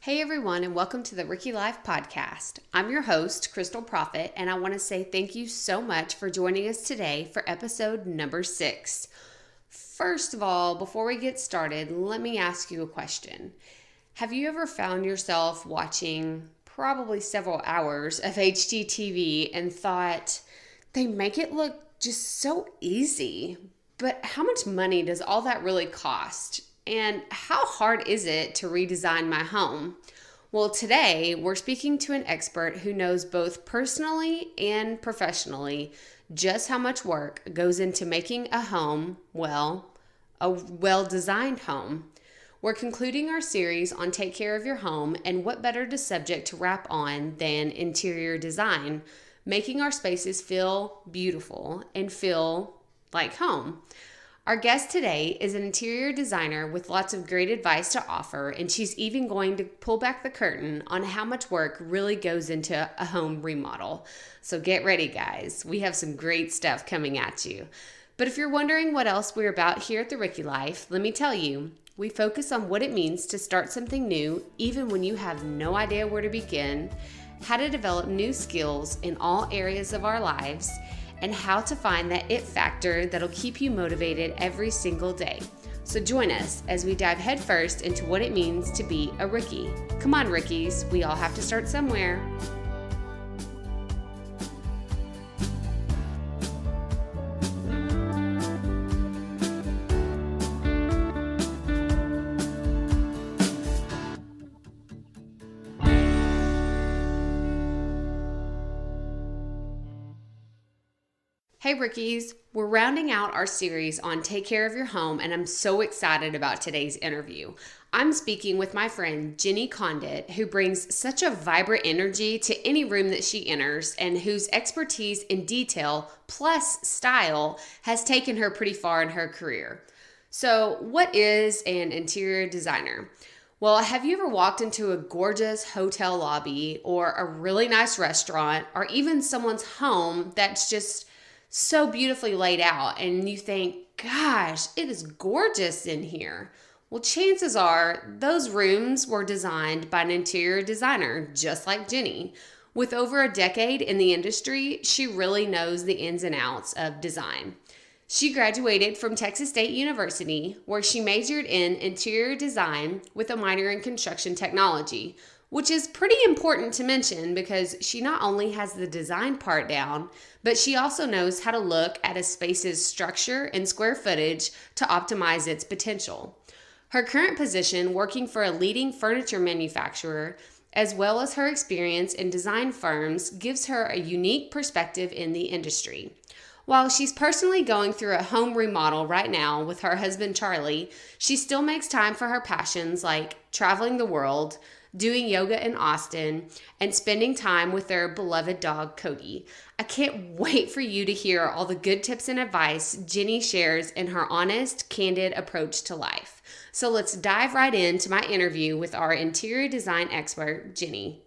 Hey everyone, and welcome to the Ricky Life Podcast. I'm your host, Crystal Prophet, and I want to say thank you so much for joining us today for episode number 6. First of all, before we get started, let me ask you a question. Have you ever found yourself watching probably several hours of HGTV and thought, they make it look just so easy, but how much money does all that really cost? And how hard is it to redesign my home? Well, today we're speaking to an expert who knows both personally and professionally just how much work goes into making a home, a well-designed home. We're concluding our series on Take Care of Your Home, and what better to subject to wrap on than interior design, making our spaces feel beautiful and feel like home. Our guest today is an interior designer with lots of great advice to offer, and she's even going to pull back the curtain on how much work really goes into a home remodel. So get ready, guys. We have some great stuff coming at you. But if you're wondering what else we're about here at the Ricky Life, let me tell you, we focus on what it means to start something new, even when you have no idea where to begin, how to develop new skills in all areas of our lives, and how to find that it factor that'll keep you motivated every single day. So join us as we dive headfirst into what it means to be a Rookie. Come on, Rookies, we all have to start somewhere. Hey Rookies, we're rounding out our series on Take Care of Your Home, and I'm so excited about today's interview. I'm speaking with my friend Jenny Conditt, who brings such a vibrant energy to any room that she enters and whose expertise in detail plus style has taken her pretty far in her career. So, what is an interior designer? Well, have you ever walked into a gorgeous hotel lobby or a really nice restaurant or even someone's home that's just so beautifully laid out and you think, gosh, it is gorgeous in here? Well, chances are those rooms were designed by an interior designer just like Jenny. With over a decade in the industry, she really knows the ins and outs of design. She graduated from Texas State University, where she majored in interior design with a minor in construction technology, which is pretty important to mention because she not only has the design part down, but she also knows how to look at a space's structure and square footage to optimize its potential. Her current position working for a leading furniture manufacturer, as well as her experience in design firms, gives her a unique perspective in the industry. While she's personally going through a home remodel right now with her husband Charlie, she still makes time for her passions like traveling the world, doing yoga in Austin, and spending time with their beloved dog, Cody. I can't wait for you to hear all the good tips and advice Jenny shares in her honest, candid approach to life. So let's dive right into my interview with our interior design expert, Jenny.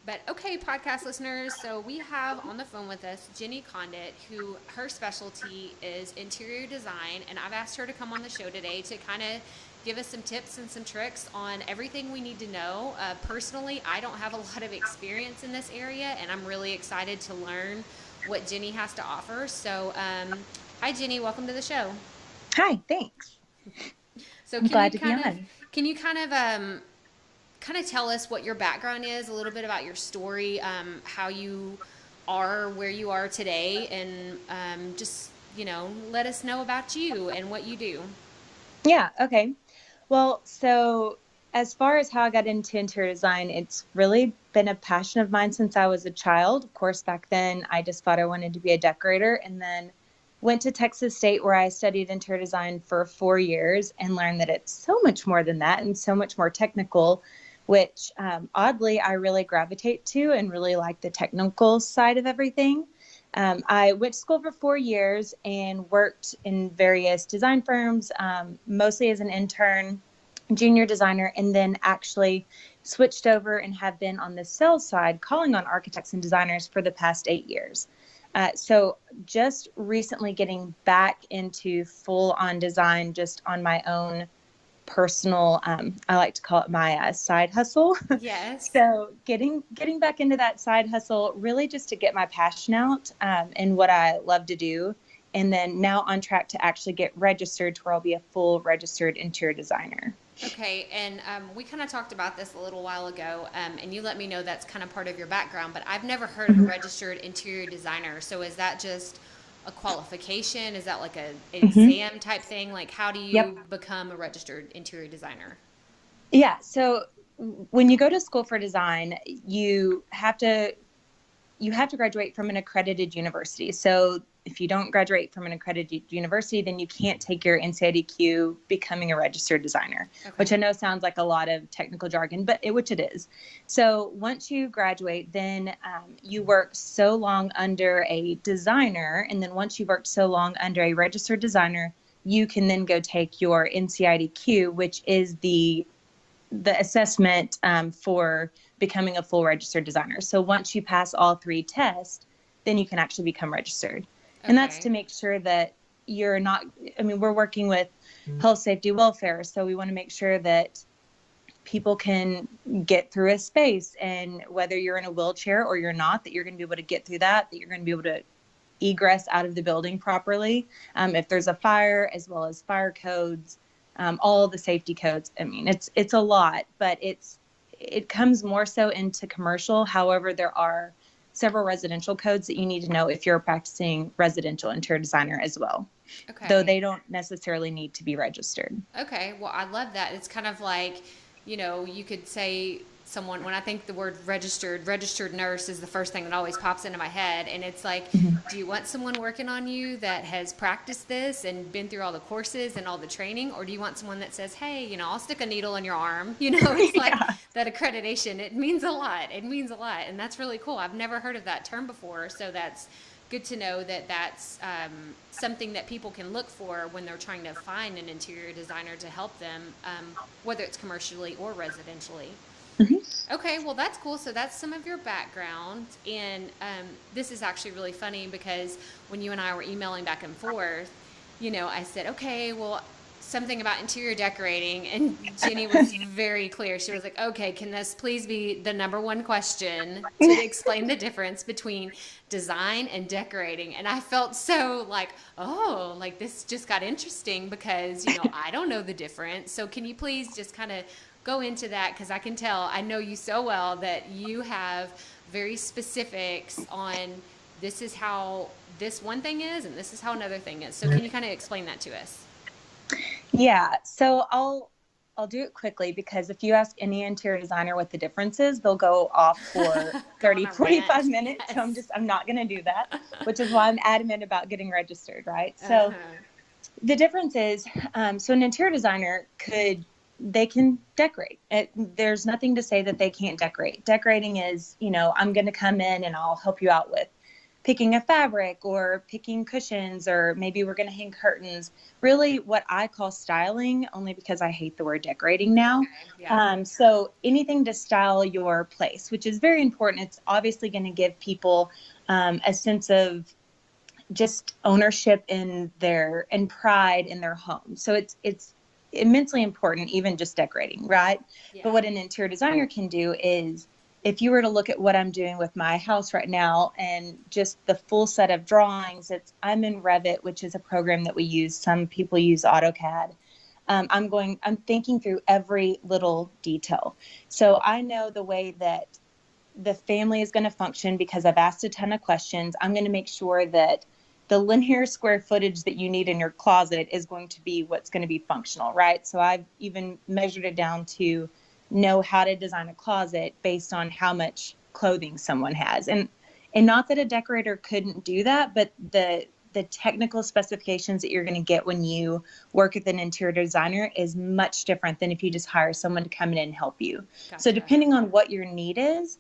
But okay, podcast listeners, so we have on the phone with us Jenny Conditt, who her specialty is interior design, and I've asked her to come on the show today to kind of give us some tips and some tricks on everything we need to know. Personally, I don't have a lot of experience in this area, and I'm really excited to learn what Jenny has to offer. So, hi Jenny, welcome to the show. Hi, thanks. So, I'm glad to be on. Can you kind of tell us what your background is, a little bit about your story, how you are where you are today, and just, let us know about you and what you do. Yeah, okay. Well, so as far as how I got into interior design, it's really been a passion of mine since I was a child. Of course, back then I just thought I wanted to be a decorator, and then went to Texas State where I studied interior design for 4 years and learned that it's so much more than that and so much more technical, which oddly I really gravitate to and really like the technical side of everything. I went to school for 4 years and worked in various design firms, mostly as an intern, junior designer, and then actually switched over and have been on the sales side, calling on architects and designers for the past 8 years. So just recently getting back into full on design just on my own personal, I like to call it my side hustle. Yes. So getting back into that side hustle, really just to get my passion out and what I love to do. And then now on track to actually get registered to where I'll be a full registered interior designer. Okay, and we kind of talked about this a little while ago, and you let me know that's kind of part of your background, but I've never heard of a Mhm. registered interior designer. So is that just a qualification? Is that like an Mhm. exam type thing? Like, how do Yep. you become a registered interior designer? Yeah. So when you go to school for design, you have to graduate from an accredited university. So if you don't graduate from an accredited university, then you can't take your NCIDQ becoming a registered designer, Okay. which I know sounds like a lot of technical jargon, but which it is. So once you graduate, then you work so long under a designer. And then once you've worked so long under a registered designer, you can then go take your NCIDQ, which is the assessment for becoming a full registered designer. So once you pass all three tests, then you can actually become registered. And that's Okay. to make sure that you're not, I mean, we're working with health, safety, welfare. So we want to make sure that people can get through a space, and whether you're in a wheelchair or you're not, that you're going to be able to get through that you're going to be able to egress out of the building properly. If there's a fire, as well as fire codes, all the safety codes. I mean, it's a lot, but it comes more so into commercial. However, there are several residential codes that you need to know if you're a practicing residential interior designer as well, though Okay. they don't necessarily need to be registered. Okay, well, I love that. It's kind of like, you could say someone, when I think the word registered nurse is the first thing that always pops into my head. And it's like, Mhm. do you want someone working on you that has practiced this and been through all the courses and all the training? Or do you want someone that says, hey, I'll stick a needle in your arm? It's like Yeah. that accreditation. It means a lot. It means a lot. And that's really cool. I've never heard of that term before. So that's good to know that that's something that people can look for when they're trying to find an interior designer to help them, whether it's commercially or residentially. Mhm. Okay, well, that's cool. So that's some of your background. And this is actually really funny because when you and I were emailing back and forth, I said, okay, well, something about interior decorating. And Jenny was very clear. She was like, okay, can this please be the number one question to explain the difference between design and decorating? And I felt so like, oh, like this just got interesting because, I don't know the difference. So can you please just kind of go into that, because I can tell, I know you so well, that you have very specifics on this is how this one thing is and this is how another thing is. So can you kind of explain that to us? Yeah, so I'll do it quickly, because if you ask any interior designer what the difference is, they'll go off for Go on 30, a 45 rant. minutes. So Yes. I'm not going to do that, which is why I'm adamant about getting registered, right? So Uh-huh. the difference is, so an interior designer they can decorate. There's nothing to say that they can't decorate. Decorating is, I'm going to come in and I'll help you out with picking a fabric or picking cushions, or maybe we're going to hang curtains. Really, what I call styling, only because I hate the word decorating now. Okay. Yeah. So anything to style your place, which is very important. It's obviously going to give people a sense of just ownership in their and pride in their home. So it's immensely important, even just decorating, right? But Yeah. what an interior designer can do is, if you were to look at what I'm doing with my house right now and just the full set of drawings, I'm in Revit, which is a program that we use. Some people use AutoCAD. I'm thinking through every little detail. So I know the way that the family is going to function because I've asked a ton of questions. I'm going to make sure that the linear square footage that you need in your closet is going to be what's going to be functional, right? So I've even measured it down to know how to design a closet based on how much clothing someone has. And not that a decorator couldn't do that, but the technical specifications that you're going to get when you work with an interior designer is much different than if you just hire someone to come in and help you. So Gotcha. depending on what your need is,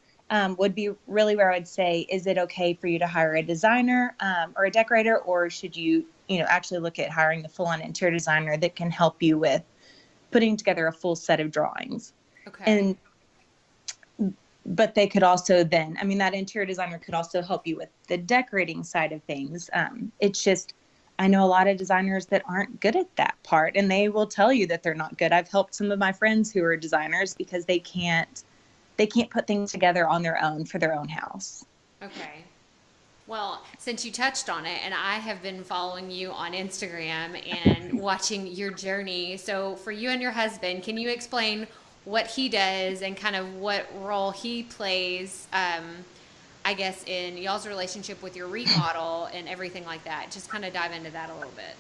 would be really where I would say, is it okay for you to hire a designer or a decorator, or should you, actually look at hiring a full-on interior designer that can help you with putting together a full set of drawings? Okay. And but they could also then, I mean, that interior designer could also help you with the decorating side of things. It's just, I know a lot of designers that aren't good at that part, and they will tell you that they're not good. I've helped some of my friends who are designers because they can't put things together on their own for their own house. Okay. Well, since you touched on it, and I have been following you on Instagram and watching your journey. So, for you and your husband, can you explain what he does and kind of what role he plays, I guess, in y'all's relationship with your remodel and everything like that? Just kind of dive into that a little bit.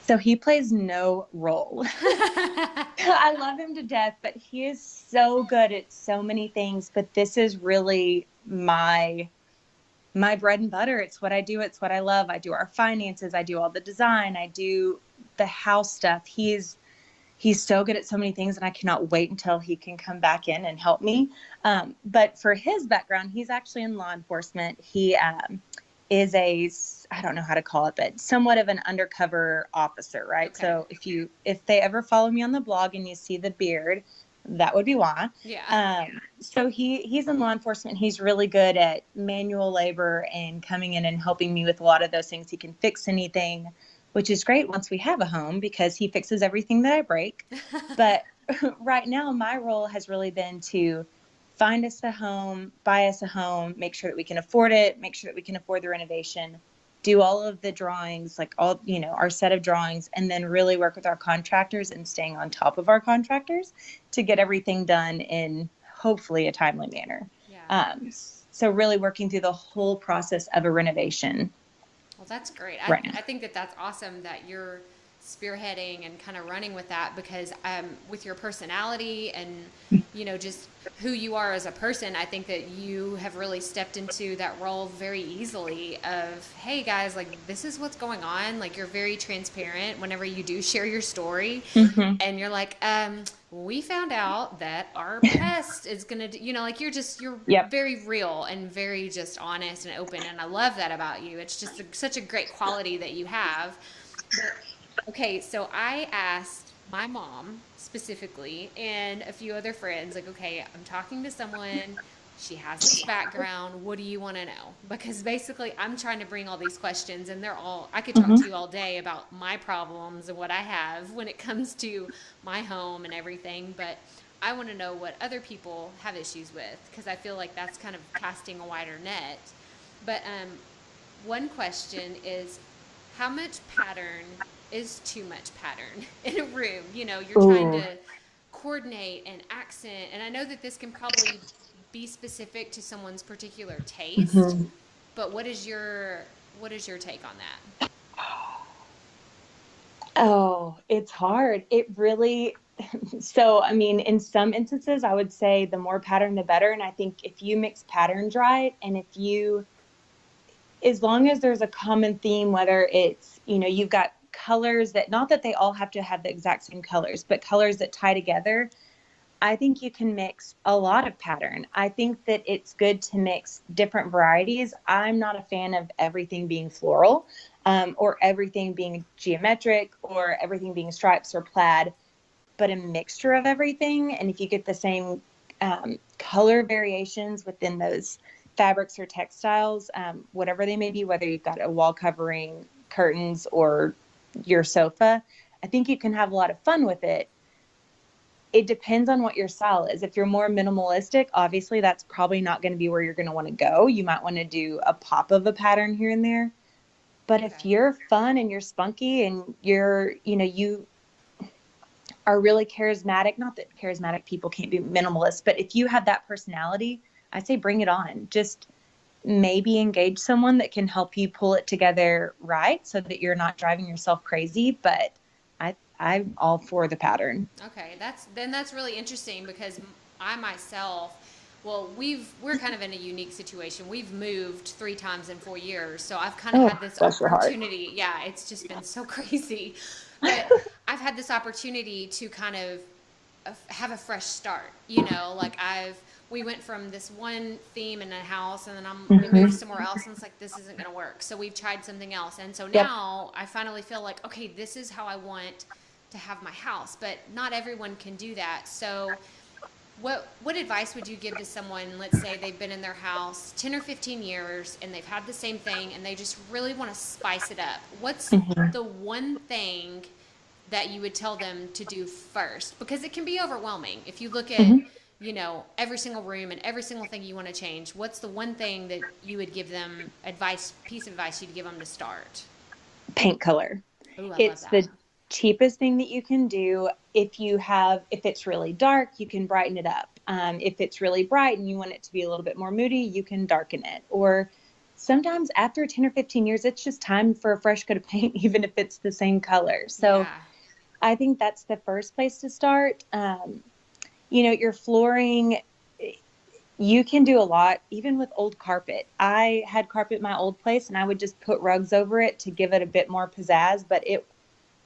So he plays no role. I love him to death, but he is so good at so many things. But this is really my bread and butter. It's what I do. It's what I love. I do our finances. I do all the design. I do the house stuff. He's so good at so many things, and I cannot wait until he can come back in and help me. But for his background, he's actually in law enforcement. He is I don't know how to call it, but somewhat of an undercover officer, right? Okay. So if they ever follow me on the blog and you see the beard, that would be why. Yeah. So he's in law enforcement. He's really good at manual labor and coming in and helping me with a lot of those things. He can fix anything, which is great once we have a home because he fixes everything that I break. But right now, my role has really been to find us a home, buy us a home, make sure that we can afford it, make sure that we can afford the renovation, do all of the drawings, like all, our set of drawings, and then really work with our contractors and staying on top of our contractors to get everything done in hopefully a timely manner. Yeah. So really working through the whole process of a renovation Well, that's great. right now. I think that that's awesome that you're spearheading and kind of running with that because with your personality and, just who you are as a person, I think that you have really stepped into that role very easily of, hey guys, like this is what's going on. Like you're very transparent whenever you do share your story Mm-hmm. and you're like, we found out that our pest is going to, like you're Yep. very real and very just honest and open. And I love that about you. It's just such a great quality that you have. Okay, so I asked my mom specifically and a few other friends, like, okay, I'm talking to someone. She has this background. What do you want to know? Because basically, I'm trying to bring all these questions, and I could talk to Mm-hmm. you all day about my problems and what I have when it comes to my home and everything. But I want to know what other people have issues with because I feel like that's kind of casting a wider net. But one question is how much pattern is too much pattern in a room? You're trying Ooh. to coordinate and accent, and I know that this can probably be specific to someone's particular taste, Mm-hmm. but what is your take on that? Oh, it's hard. It really, so, I mean, in some instances, I would say the more pattern, the better. And I think if you mix patterns right, and as long as there's a common theme, whether it's, you've got colors that, not that they all have to have the exact same colors, but colors that tie together, I think you can mix a lot of pattern. I think that it's good to mix different varieties. I'm not a fan of everything being floral, or everything being geometric, or everything being stripes or plaid, but a mixture of everything. And if you get the same color variations within those fabrics or textiles, whatever they may be, whether you've got a wall covering, curtains, or your sofa, I think you can have a lot of fun with it. It depends on what your style is. If you're more minimalistic, obviously that's probably not going to be where you're going to want to go. You might want to do a pop of a pattern here and there. But if Okay. you're fun and you're spunky and you are really charismatic, not that charismatic people can't be minimalist, but if you have that personality, I say bring it on. Just maybe engage someone that can help you pull it together right so that you're not driving yourself crazy. But I'm all for the pattern. Okay, that's really interesting because I myself, well, we're kind of in a unique situation. We've moved 3 times in 4 years, so I've kind of Oh, had this bless your heart. opportunity. Yeah, it's just been so crazy, but I've had this opportunity to kind of have a fresh start. Like we went from this one theme in a house, and then we moved Mm-hmm. somewhere else, and it's like this isn't going to work. So we've tried something else, and so Yep. now I finally feel like okay, this is how I want to have my house, but not everyone can do that. So What advice would you give to someone, let's say they've been in their house 10 or 15 years and they've had the same thing and they just really want to spice it up? What's Mhm. the one thing that you would tell them to do first? Because it can be overwhelming. If you look at, Mhm. every single room and every single thing you want to change, what's the one thing that you would give them piece of advice you'd give them to start? Paint color. Oh, I love It's that. the cheapest thing that you can do. If it's really dark, you can brighten it up. If it's really bright and you want it to be a little bit more moody, you can darken it. Or sometimes after 10 or 15 years, it's just time for a fresh coat of paint, even if it's the same color. So Yeah. I think that's the first place to start. Your flooring, you can do a lot, even with old carpet. I had carpet in my old place and I would just put rugs over it to give it a bit more pizzazz, but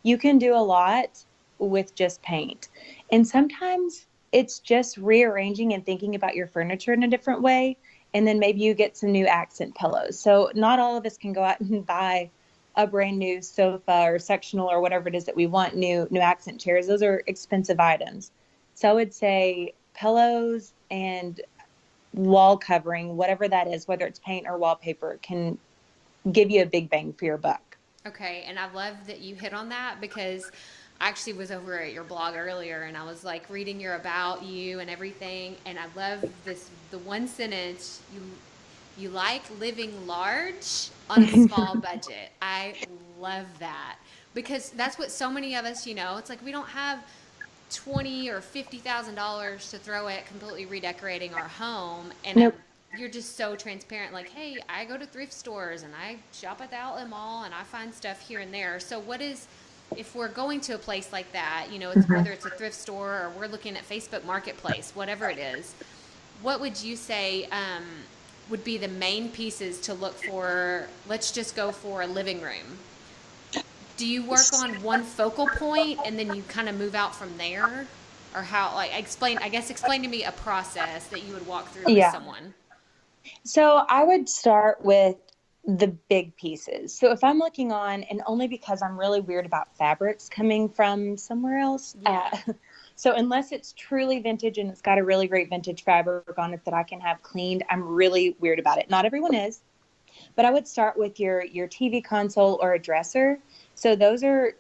you can do a lot with just paint. And sometimes it's just rearranging and thinking about your furniture in a different way. And then maybe you get some new accent pillows. So not all of us can go out and buy a brand new sofa or sectional or whatever it is that we want, new accent chairs. Those are expensive items. So I would say pillows and wall covering, whatever that is, whether it's paint or wallpaper, can give you a big bang for your buck. Okay, and I love that you hit on that because I actually was over at your blog earlier and I was like reading your about you and everything, and I love the one sentence, you like living large on a small budget. I love that because that's what so many of us, it's like we don't have 20 or $50,000 to throw at completely redecorating our home, and Nope. you're just so transparent, like, hey, I go to thrift stores and I shop at the outlet mall and I find stuff here and there. So what is, if we're going to a place like that, it's Mhm. whether it's a thrift store or we're looking at Facebook Marketplace, whatever it is, what would you say would be the main pieces to look for? Let's just go for a living room. Do you work on one focal point and then you kind of move out from there? Or how, like, explain to me a process that you would walk through with Yeah. someone. So I would start with the big pieces. So if I'm looking on, and only because I'm really weird about fabrics coming from somewhere else. Yeah. So unless it's truly vintage and it's got a really great vintage fabric on it that I can have cleaned, I'm really weird about it. Not everyone is, but I would start with your TV console or a dresser. So those are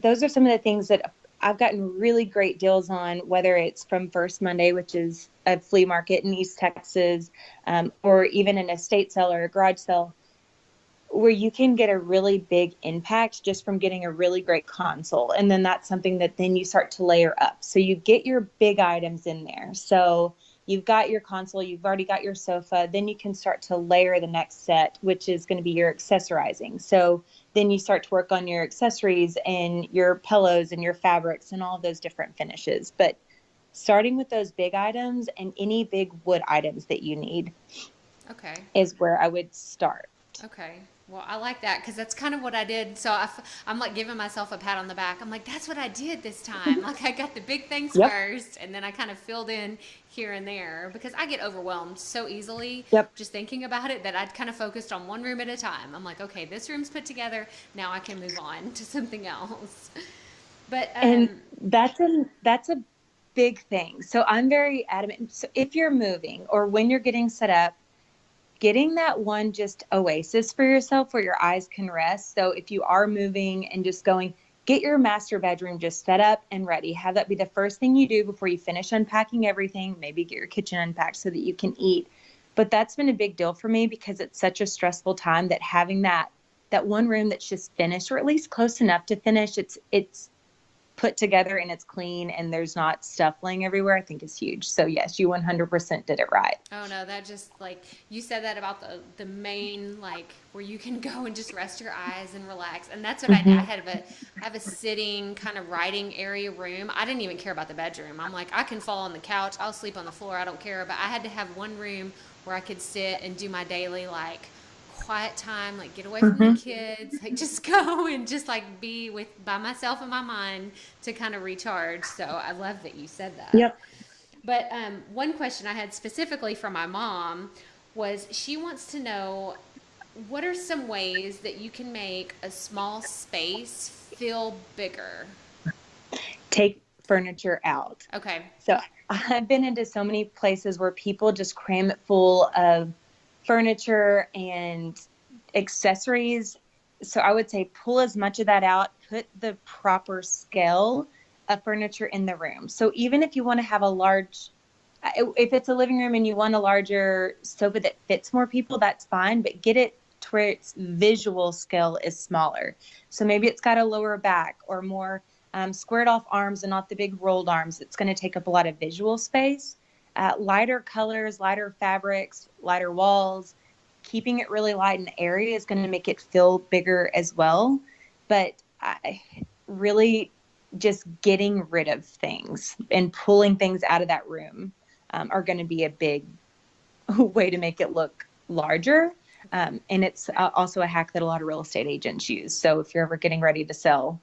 some of the things that I've gotten really great deals on, whether it's from First Monday, which is a flea market in East Texas, or even an estate sale or a garage sale, where you can get a really big impact just from getting a really great console. And then that's something that then you start to layer up. So you get your big items in there. So you've got your console, you've already got your sofa, then you can start to layer the next set, which is going to be your accessorizing. So then you start to work on your accessories and your pillows and your fabrics and all of those different finishes. But starting with those big items and any big wood items that you need Okay. is where I would start. Okay. Well, I like that because that's kind of what I did. So I'm like giving myself a pat on the back. I'm like, that's what I did this time. Like I got the big things Yep. first, and then I kind of filled in here and there because I get overwhelmed so easily Yep. just thinking about it that I'd kind of focused on one room at a time. I'm like, okay, this room's put together. Now I can move on to something else. But And that's a big thing. So I'm very adamant. So if you're moving or when you're getting set up, getting that one just oasis for yourself where your eyes can rest. So if you are moving and just going, get your master bedroom just set up and ready. Have that be the first thing you do before you finish unpacking everything. Maybe get your kitchen unpacked so that you can eat. But that's been a big deal for me because it's such a stressful time that having that one room that's just finished or at least close enough to finish, it's put together and it's clean and there's not stuff laying everywhere, I think is huge. So yes, you 100% did it right. oh no, that just like you said that about the main, like where you can go and just rest your eyes and relax. And that's what I did. Mm-hmm. I have a sitting kind of writing area room. I didn't even care about the bedroom. I'm like, I can fall on the couch, I'll sleep on the floor, I don't care. But I had to have one room where I could sit and do my daily like quiet time, like get away from the Mm-hmm. kids, like just go and just like be with by myself in my mind to kind of recharge. So I love that you said that. Yep. But one question I had specifically from my mom was she wants to know what are some ways that you can make a small space feel bigger? Take furniture out. Okay. So I've been into so many places where people just cram it full of furniture and accessories. So I would say pull as much of that out, put the proper scale of furniture in the room. So even if you want to have a large, if it's a living room and you want a larger sofa that fits more people, that's fine, but get it to where its visual scale is smaller. So maybe it's got a lower back or more squared off arms and not the big rolled arms. It's going to take up a lot of visual space. Lighter colors, lighter fabrics, lighter walls, keeping it really light and airy is going to make it feel bigger as well. But I really just getting rid of things and pulling things out of that room are going to be a big way to make it look larger. And it's also a hack that a lot of real estate agents use. So if you're ever getting ready to sell,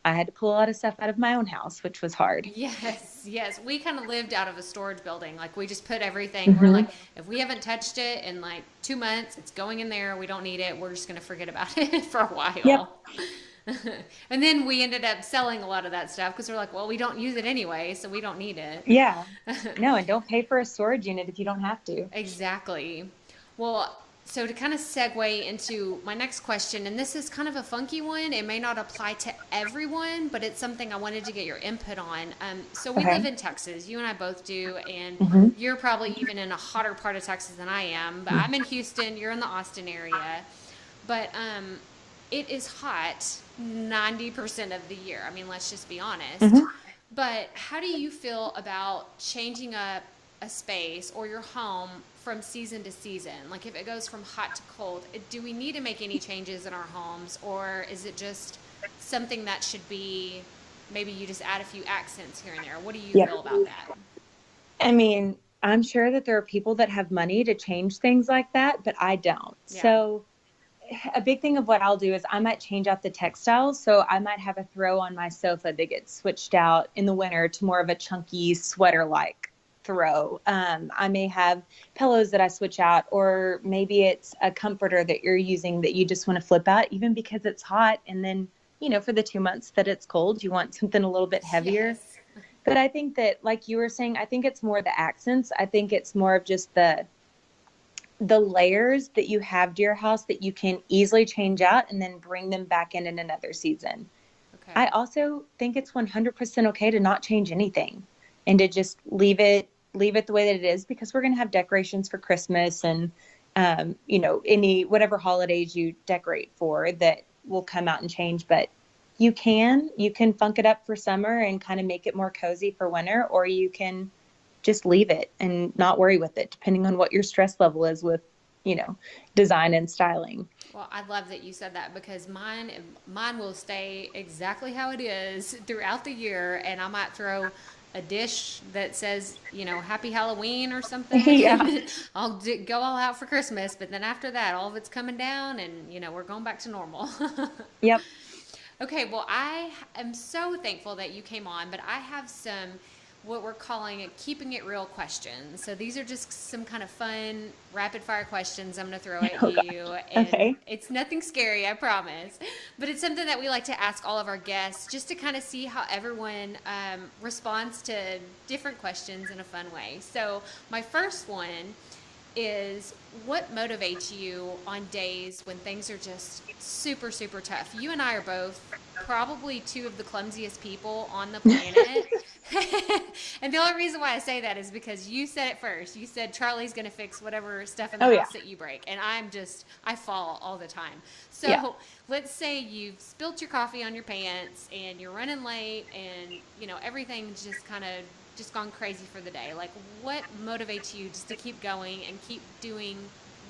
I had to pull a lot of stuff out of my own house, which was hard. Yes, yes. We kind of lived out of a storage building. Like we just put everything. We're like, Mm-hmm. if we haven't touched it in like 2 months, it's going in there. We don't need it. We're just gonna forget about it for a Yep. while. And then we ended up selling a lot of that stuff because we're like, well, we don't use it anyway, so we don't need it. Yeah. No, and don't pay for a storage unit if you don't have to. Exactly. Well, so to kind of segue into my next question, and this is kind of a funky one. It may not apply to everyone, but it's something I wanted to get your input on. So we live Okay. in Texas. You and I both do, and Mm-hmm. you're probably even in a hotter part of Texas than I am. But I'm in Houston. You're in the Austin area. But it is hot 90% of the year. I mean, let's just be honest. Mm-hmm. But how do you feel about changing up a space or your home from season to season? Like if it goes from hot to cold, do we need to make any changes in our homes, or is it just something that should be maybe you just add a few accents here and there? What do you Yep. feel about that? I mean, I'm sure that there are people that have money to change things like that, but I don't. Yeah. So a big thing of what I'll do is I might change out the textiles. So I might have a throw on my sofa that gets switched out in the winter to more of a chunky sweater like throw. I may have pillows that I switch out, or maybe it's a comforter that you're using that you just want to flip out, even because it's hot. And then, for the 2 months that it's cold, you want something a little bit heavier. Yes. But I think that, like you were saying, I think it's more the accents. I think it's more of just the layers that you have to your house that you can easily change out and then bring them back in another season. Okay. I also think it's 100% okay to not change anything and to just leave it the way that it is, because we're going to have decorations for Christmas and any whatever holidays you decorate for that will come out and change. But you can funk it up for summer and kind of make it more cozy for winter, or you can just leave it and not worry with it, depending on what your stress level is with, design and styling. Well, I love that you said that because mine will stay exactly how it is throughout the year, and I might throw a dish that says, Happy Halloween or Yeah. something. Go all out for Christmas, but then after that, all of it's coming down, and we're going back to normal. Yep. Okay, well, I am so thankful that you came on, but I have some what we're calling keeping it real questions. So these are just some kind of fun rapid fire questions I'm going to throw at Oh you, gosh. and Okay. it's nothing scary, I promise. But it's something that we like to ask all of our guests just to kind of see how everyone responds to different questions in a fun way. So my first one is, what motivates you on days when things are just super, super tough? You and I are both probably two of the clumsiest people on the planet. And the only reason why I say that is because you said it first. You said Charlie's going to fix whatever stuff in the Oh yeah. house that you break. And I fall all the time. Yeah. So let's say you've spilt your coffee on your pants and you're running late and, everything's just gone crazy for the day. Like, what motivates you just to keep going and keep doing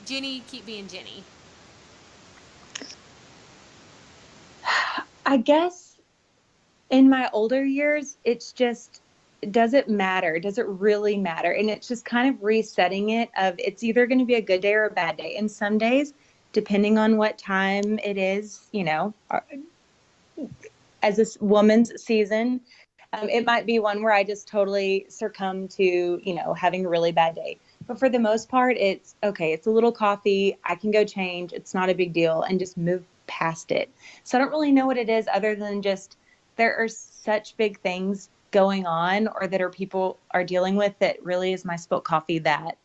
keep being Jenny? I guess in my older years, it's just, does it matter? Does it really matter? And it's just kind of resetting it of, it's either going to be a good day or a bad day. And some days, depending on what time it is, as this woman's season, it might be one where I just totally succumb to, having a really bad day. But for the most part, it's okay. It's a little coffee. I can go change. It's not a big deal, and just move past it. So I don't really know what it is other than just there are such big things going on or that people are dealing with that really is my spilt coffee that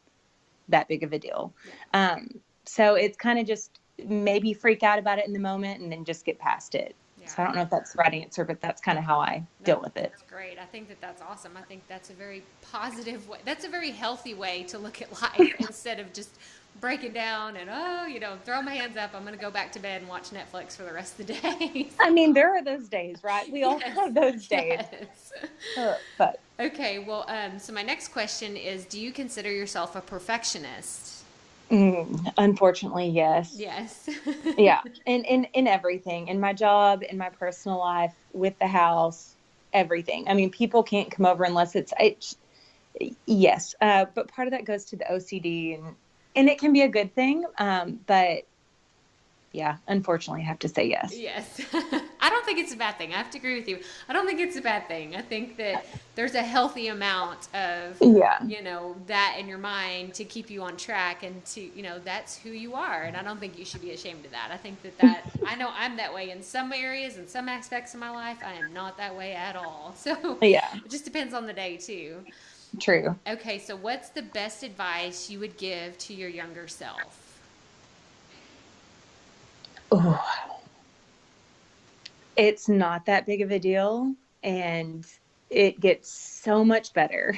big of a deal. Yeah. So it's kind of just maybe freak out about it in the moment and then just get past it. Yeah. So I don't know if that's the right answer, but that's kind of how I No, deal with it. that's great. I think that that's awesome. I think that's a very positive way. That's a very healthy way to look at life instead of just breaking down and, throw my hands up. I'm going to go back to bed and watch Netflix for the rest of the day. I mean, there are those days, right? We all Yes, have those days. yes. But Okay, well, so my next question is, do you consider yourself a perfectionist? unfortunately, yes. Yes. Yeah. In everything, in my job, in my personal life, with the house, everything. I mean, people can't come over unless it's yes. But part of that goes to the OCD and it can be a good thing. But yeah, unfortunately I have to say yes. Yes. I don't think it's a bad thing. I have to agree with you. I don't think it's a bad thing. I think that there's a healthy amount of, Yeah. that in your mind to keep you on track and to, that's who you are. And I don't think you should be ashamed of that. I think I know I'm that way in some areas and some aspects of my life. I am not that way at all. So Yeah. it just depends on the day, too. True. Okay, so what's the best advice you would give to your younger self? Ooh, it's not that big of a deal and it gets so much better.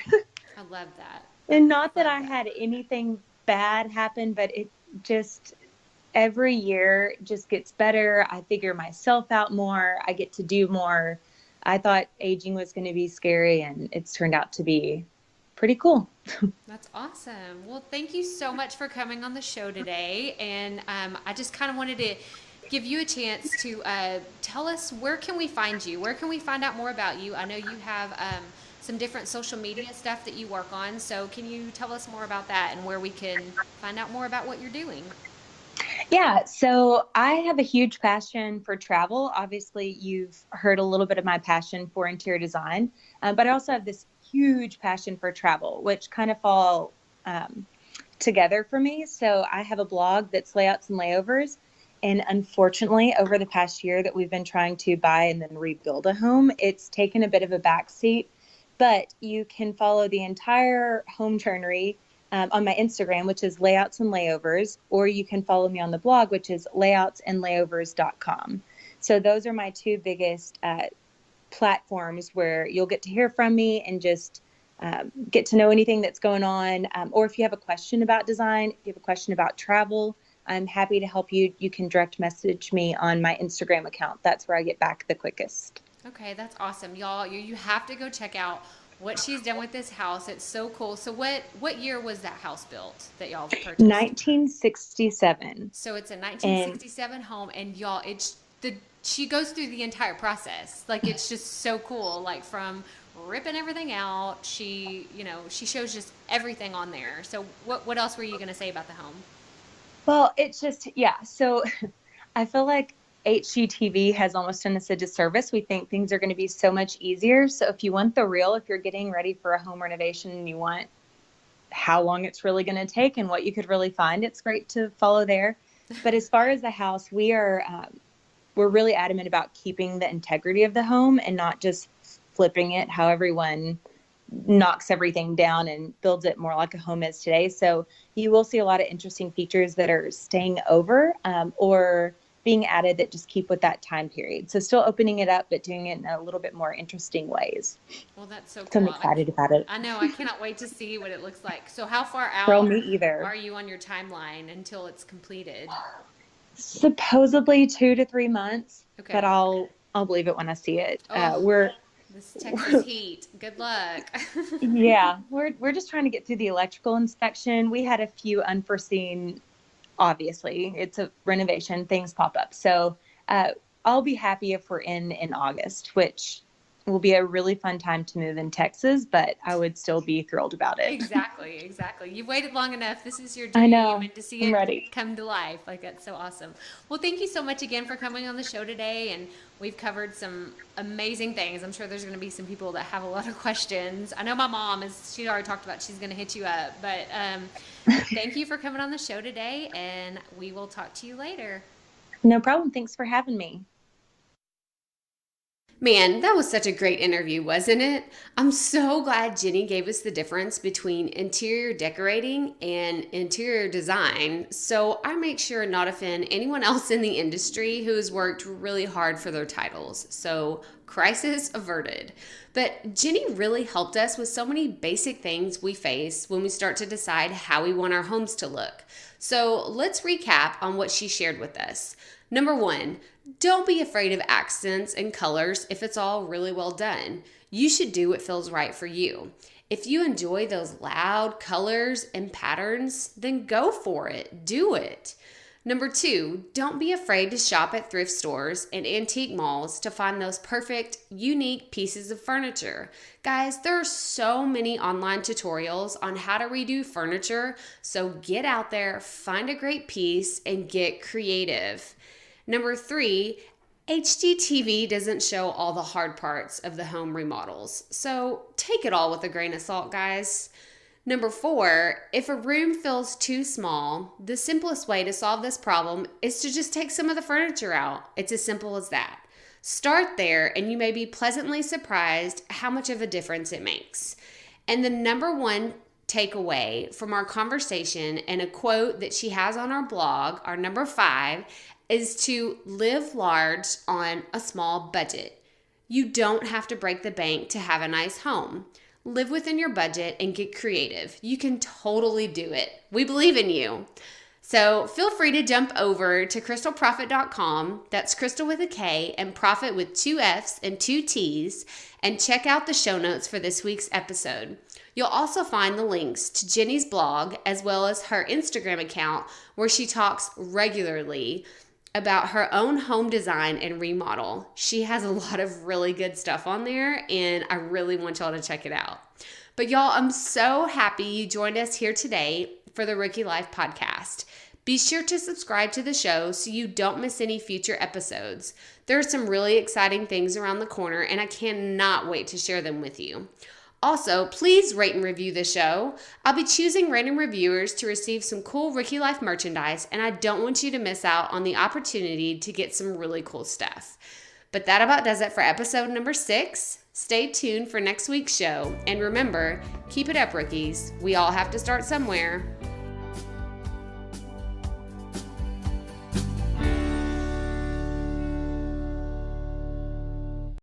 I love that. I And not that love I that. had anything bad happen, but it just every year just gets better. I figure myself out more. I get to do more. I thought aging was going to be scary, and it's turned out to be pretty cool. That's awesome. Well, thank you so much for coming on the show today. And I just kind of wanted to give you a chance to tell us, where can we find you? Where can we find out more about you? I know you have some different social media stuff that you work on. So can you tell us more about that and where we can find out more about what you're doing? Yeah, so I have a huge passion for travel. Obviously, you've heard a little bit of my passion for interior design, but I also have this huge passion for travel, which kind of fall together for me. So I have a blog that's layouts and layovers. And unfortunately, over the past year that we've been trying to buy and then rebuild a home, it's taken a bit of a backseat. But you can follow the entire home journey on my Instagram, which is layouts and layovers, or you can follow me on the blog, which is layoutsandlayovers.com. So those are my two biggest platforms where you'll get to hear from me and just get to know anything that's going on. Or if you have a question about design, if you have a question about travel, I'm happy to help you. You can direct message me on my Instagram account. That's where I get back the quickest. Okay, that's awesome. Y'all, you have to go check out what she's done with this house. It's so cool. So what year was that house built that y'all purchased? 1967. So it's a And 1967 home, and y'all, she goes through the entire process. Like, it's just so cool. Like, from ripping everything out, she shows just everything on there. So what else were you gonna say about the home? well, it's just, yeah. So I feel like HGTV has almost done us a disservice. We think things are going to be so much easier. So if you want the real, if you're getting ready for a home renovation and you want how long it's really going to take and what you could really find, it's great to follow there. But as far as the house, we're really adamant about keeping the integrity of the home and not just flipping it how everyone knocks everything down and builds it more like a home is today. So you will see a lot of interesting features that are staying over or being added that just keep with that time period. So still opening it up, but doing it in a little bit more interesting ways. Well, that's so So I'm cool. excited about it. I know. I cannot wait to see what it looks like. So how far Girl, out me either. are you on your timeline until it's completed? Supposedly 2 to 3 months, but Okay. I'll believe it when I see it. Oh, We're this Texas heat. Good luck. yeah, we're just trying to get through the electrical inspection. We had a few unforeseen, obviously, it's a renovation, things pop up. So I'll be happy if we're in August, which will be a really fun time to move in Texas, but I would still be thrilled about it. Exactly, exactly. You've waited long enough. This is your I dream, know. and to see I'm it ready. come to life, like, that's so awesome. Well, thank you so much again for coming on the show today, and we've covered some amazing things. I'm sure there's going to be some people that have a lot of questions. I know my mom is. She already talked about she's going to hit you up, but thank you for coming on the show today, and we will talk to you later. No problem. Thanks for having me. Man, that was such a great interview, wasn't it? I'm so glad Jenny gave us the difference between interior decorating and interior design, so I make sure not offend anyone else in the industry who has worked really hard for their titles. So, crisis averted. But Jenny really helped us with so many basic things we face when we start to decide how we want our homes to look. So, let's recap on what she shared with us. Number one, don't be afraid of accents and colors if it's all really well done. You should do what feels right for you. If you enjoy those loud colors and patterns, then go for it. Do it. Number two, don't be afraid to shop at thrift stores and antique malls to find those perfect, unique pieces of furniture. Guys, there are so many online tutorials on how to redo furniture, so get out there, find a great piece, and get creative. Number three, HGTV doesn't show all the hard parts of the home remodels, so take it all with a grain of salt, guys. Number four, if a room feels too small, the simplest way to solve this problem is to just take some of the furniture out. It's as simple as that. Start there, and you may be pleasantly surprised how much of a difference it makes. And the number one takeaway from our conversation and a quote that she has on our blog, our number five, is to live large on a small budget. You don't have to break the bank to have a nice home. Live within your budget and get creative. You can totally do it. We believe in you. So feel free to jump over to crystalprofit.com. That's Crystal with a K and Profit with two F's and two T's, and check out the show notes for this week's episode. You'll also find the links to Jenny's blog as well as her Instagram account, where she talks regularly about her own home design and remodel. She has a lot of really good stuff on there, and I really want y'all to check it out. But y'all, I'm so happy you joined us here today for the Rookie Life podcast. Be sure to subscribe to the show so you don't miss any future episodes. There are some really exciting things around the corner, and I cannot wait to share them with you. Also, please rate and review the show. I'll be choosing random reviewers to receive some cool Rookie Life merchandise, and I don't want you to miss out on the opportunity to get some really cool stuff. But that about does it for episode number 6. Stay tuned for next week's show, and remember, keep it up, rookies. We all have to start somewhere.